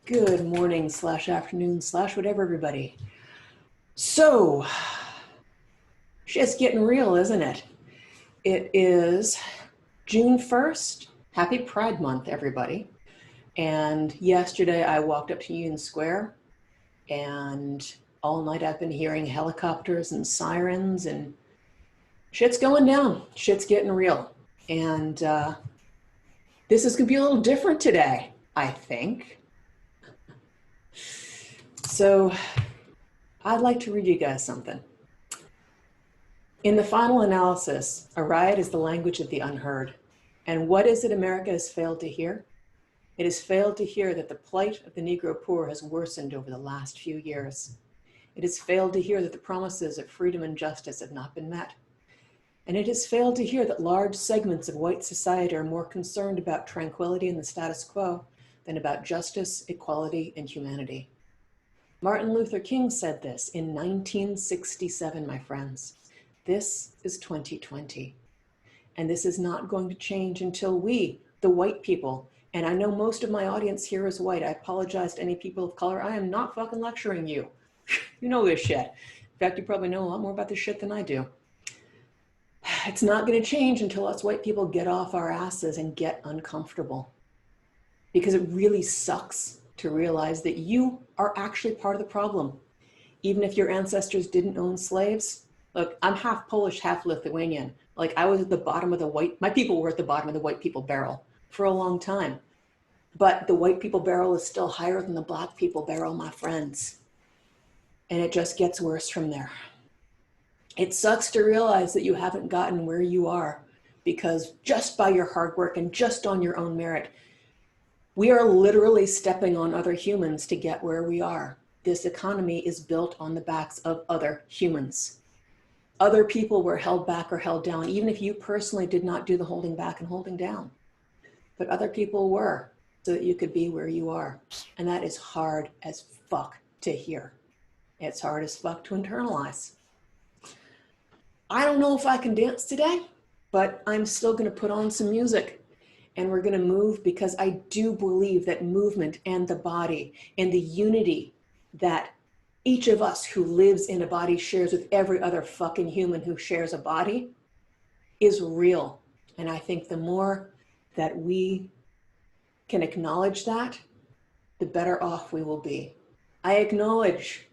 Good morning slash afternoon slash whatever, everybody. So, shit's getting real, isn't it? It is June 1st. Happy Pride Month, everybody. And yesterday I walked up to Union Square, and all night I've been hearing helicopters and sirens, and shit's going down. Shit's getting real. And this is going to be a little different today, I think. So, I'd like to read you guys something. In the final analysis, a riot is the language of the unheard. And what is it America has failed to hear? It has failed to hear that the plight of the Negro poor has worsened over the last few years. It has failed to hear that the promises of freedom and justice have not been met. And it has failed to hear that large segments of white society are more concerned about tranquility and the status quo than about justice, equality, and humanity. Martin Luther King said this in 1967, my friends. This is 2020, and this is not going to change until we, the white people, and I know most of my audience here is white. I apologize to any people of color. I am not fucking lecturing you. You know this shit. In fact, you probably know a lot more about this shit than I do. It's not going to change until us white people get off our asses and get uncomfortable, because it really sucks to realize that you are actually part of the problem. Even if your ancestors didn't own slaves. Look, I'm half Polish, half Lithuanian. Like, I was at the bottom of my people were at the bottom of the white people barrel for a long time. But the white people barrel is still higher than the black people barrel, my friends. And it just gets worse from there. It sucks to realize that you haven't gotten where you are because just by your hard work and just on your own merit, we are literally stepping on other humans to get where we are. This economy is built on the backs of other humans. Other people were held back or held down, even if you personally did not do the holding back and holding down. But other people were, so that you could be where you are. And that is hard as fuck to hear. It's hard as fuck to internalize. I don't know if I can dance today, but I'm still going to put on some music. And we're going to move, because I do believe that movement and the body and the unity that each of us who lives in a body shares with every other fucking human who shares a body is real. And I think the more that we can acknowledge that, the better off we will be. I acknowledge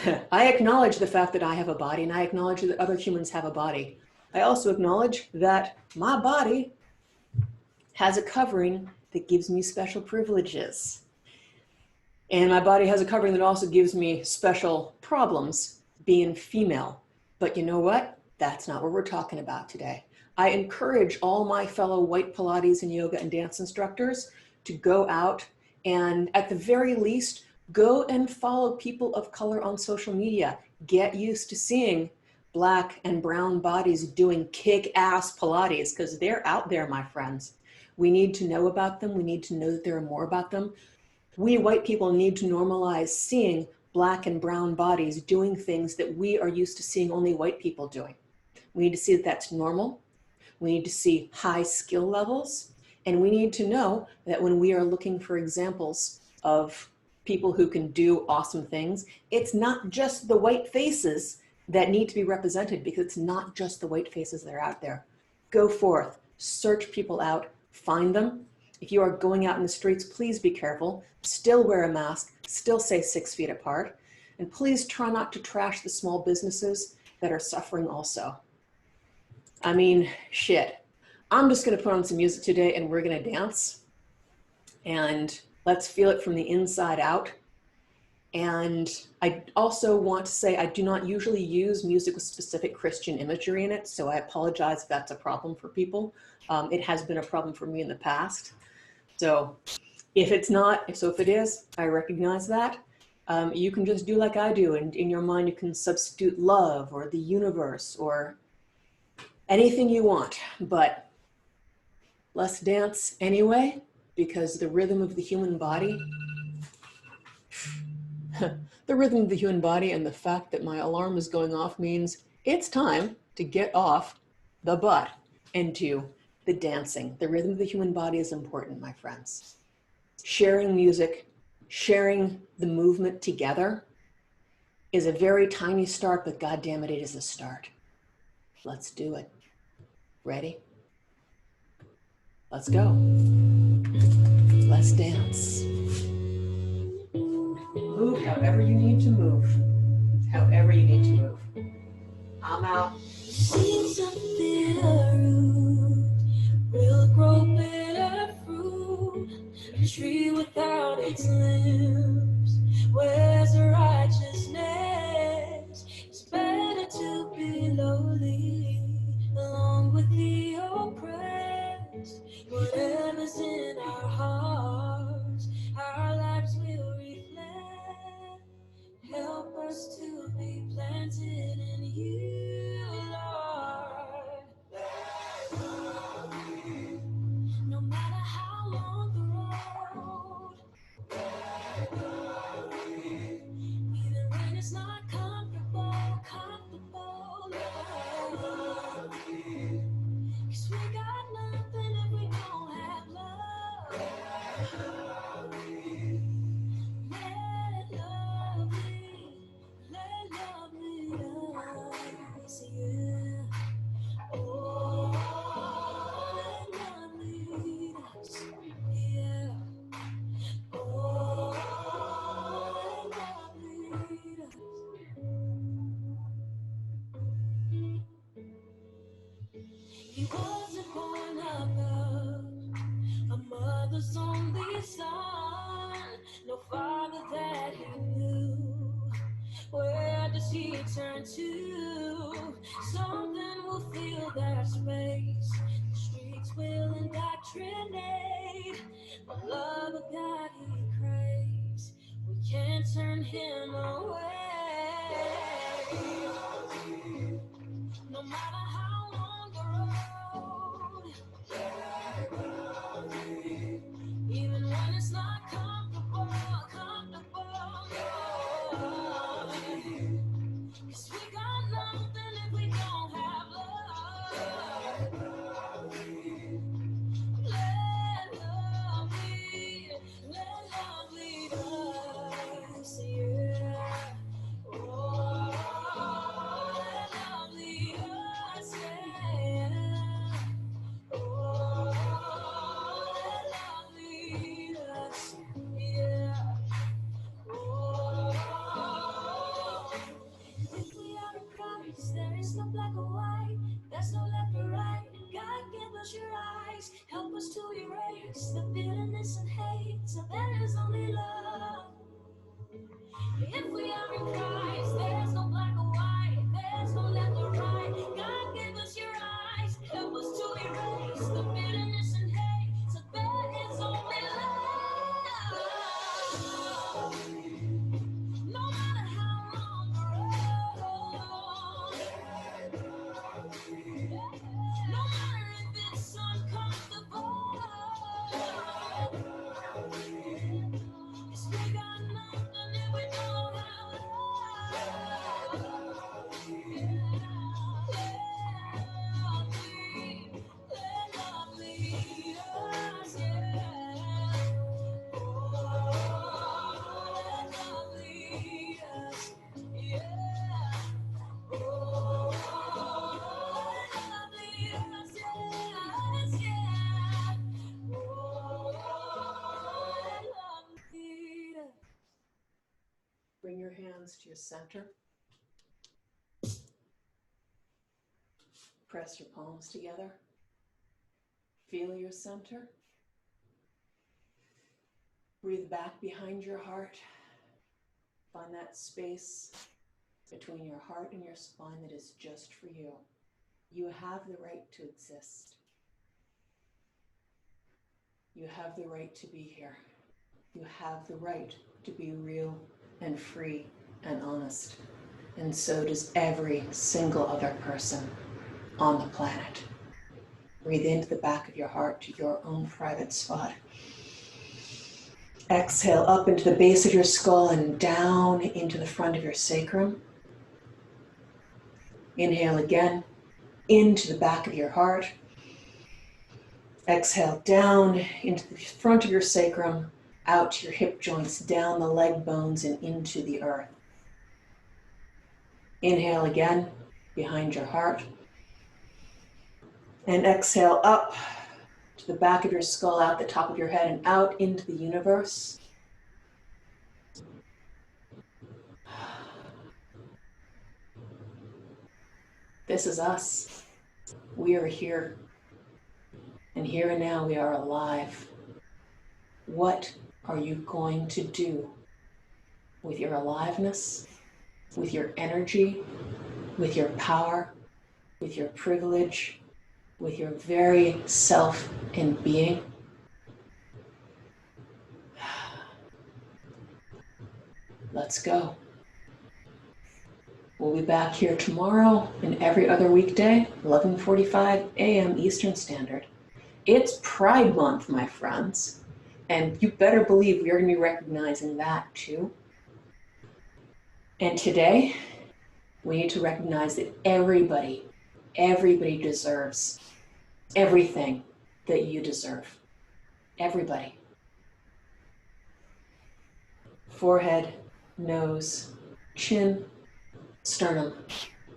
the fact that I have a body, and I acknowledge that other humans have a body. I also acknowledge that my body has a covering that gives me special privileges. And my body has a covering that also gives me special problems, being female. But you know what? That's not what we're talking about today. I encourage all my fellow white Pilates and yoga and dance instructors to go out and, at the very least, go and follow people of color on social media. Get used to seeing Black and brown bodies doing kick-ass Pilates, because they're out there, my friends. We need to know about them. We need to know that there are more about them. We white people need to normalize seeing Black and brown bodies doing things that we are used to seeing only white people doing. We need to see that that's normal. We need to see high skill levels. And we need to know that when we are looking for examples of people who can do awesome things, it's not just the white faces that need to be represented, because it's not just the white faces that are out there. Go forth, search people out, find them. If you are going out in the streets, please be careful. Still wear a mask, still stay 6 feet apart. And please try not to trash the small businesses that are suffering also. I mean, shit. I'm just gonna put on some music today and we're gonna dance. And let's feel it from the inside out. And I also want to say I do not usually use music with specific Christian imagery in it, so I apologize if that's a problem for people. It has been a problem for me in the past. So if it's not, so if it is, I recognize that. You can just do like I do, and in your mind you can substitute love or the universe or anything you want, but let's dance anyway, because the rhythm of the human body, the rhythm of the human body and the fact that my alarm is going off means it's time to get off the butt and do the dancing. The rhythm of the human body is important, my friends. Sharing music sharing the movement together is a very tiny start, but God damn it, it is a start. Let's do it. Ready? Let's go. Let's dance. Move however you need to move. However you need to move. I'm out. Seeds of bitter root will grow bitter fruit. A tree without its limbs, where's the righteousness? It's better to be lowly, along with the oppressed. Whatever's in our hearts, our lives will reflect. Help us to be planted in you, Lord. No matter how long the road, even when it's not comfortable, Lord. 'Cause we got nothing if we don't have love. Let love lead, let love lead us, yeah. Oh, let love lead us, yeah. Oh, let love lead us. He wasn't born of a mother's only son, no father that he knew. Where does he turn to? Something will fill that space. The streets will indoctrinate. The love of God he craves. We can't turn him away. No matter how long the road, even when it's not comfortable, Lord. 'Cause we got nothing if we don't have love. Let love lead, let love lead us, yeah. Oh, let love lead us, yeah. Oh, let love lead us, yeah. Oh, if we are in Christ, there is no black or white, there's no left or right. God, give us your eyes, help us to erase the bitterness and hate, so there is only love. If we are in Christ, there's no black or white, there's no left or right. God, give us your eyes, help us to erase the bitterness and hate, so there is only love. No matter how long the road, no matter if it's uncomfortable, 'cause we got nothing if we don't have love. Let love lead us, yeah. Oh, let love lead us, yeah. Oh, let love lead us, yes, yeah. Oh, let love lead us. Bring your hands to your center. Press your palms together. Feel your center. Breathe back behind your heart. Find that space between your heart and your spine that is just for you. You have the right to exist. You have the right to be here. You have the right to be real and free and honest. And so does every single other person on the planet. Breathe into the back of your heart to your own private spot. Exhale up into the base of your skull and down into the front of your sacrum. Inhale again into the back of your heart. Exhale down into the front of your sacrum, out to your hip joints, down the leg bones and into the earth. Inhale again, behind your heart. And exhale up to the back of your skull, out the top of your head, and out into the universe. This is us. We are here. And here and now we are alive. What are you going to do with your aliveness, with your energy, with your power, with your privilege, with your very self and being? Let's go. We'll be back here tomorrow and every other weekday, 11:45 a.m. Eastern Standard. It's Pride Month, my friends, and you better believe we are going to be recognizing that too. And today, we need to recognize that everybody deserves everything that you deserve. Everybody. Forehead, nose, chin, sternum,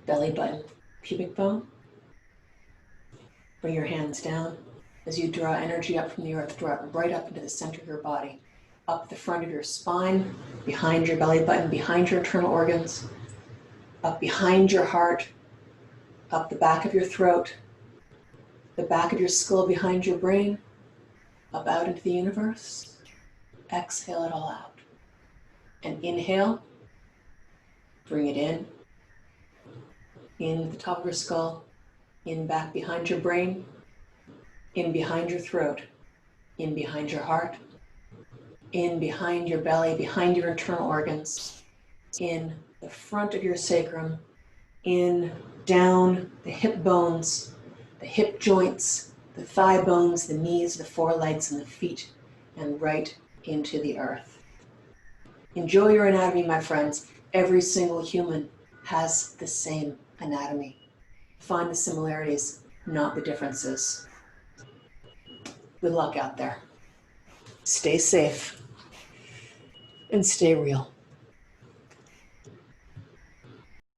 belly button, pubic bone. Bring your hands down. As you draw energy up from the earth, draw it right up into the center of your body, up the front of your spine, behind your belly button, behind your internal organs, up behind your heart, up the back of your throat, the back of your skull behind your brain, up out into the universe. Exhale it all out. And inhale, bring it in the top of your skull, in back behind your brain, in behind your throat, in behind your heart, in behind your belly, behind your internal organs, in the front of your sacrum, in down the hip bones, the hip joints, the thigh bones, the knees, the forelegs, and the feet, and right into the earth. Enjoy your anatomy, my friends. Every single human has the same anatomy. Find the similarities, not the differences. Good luck out there. Stay safe and stay real.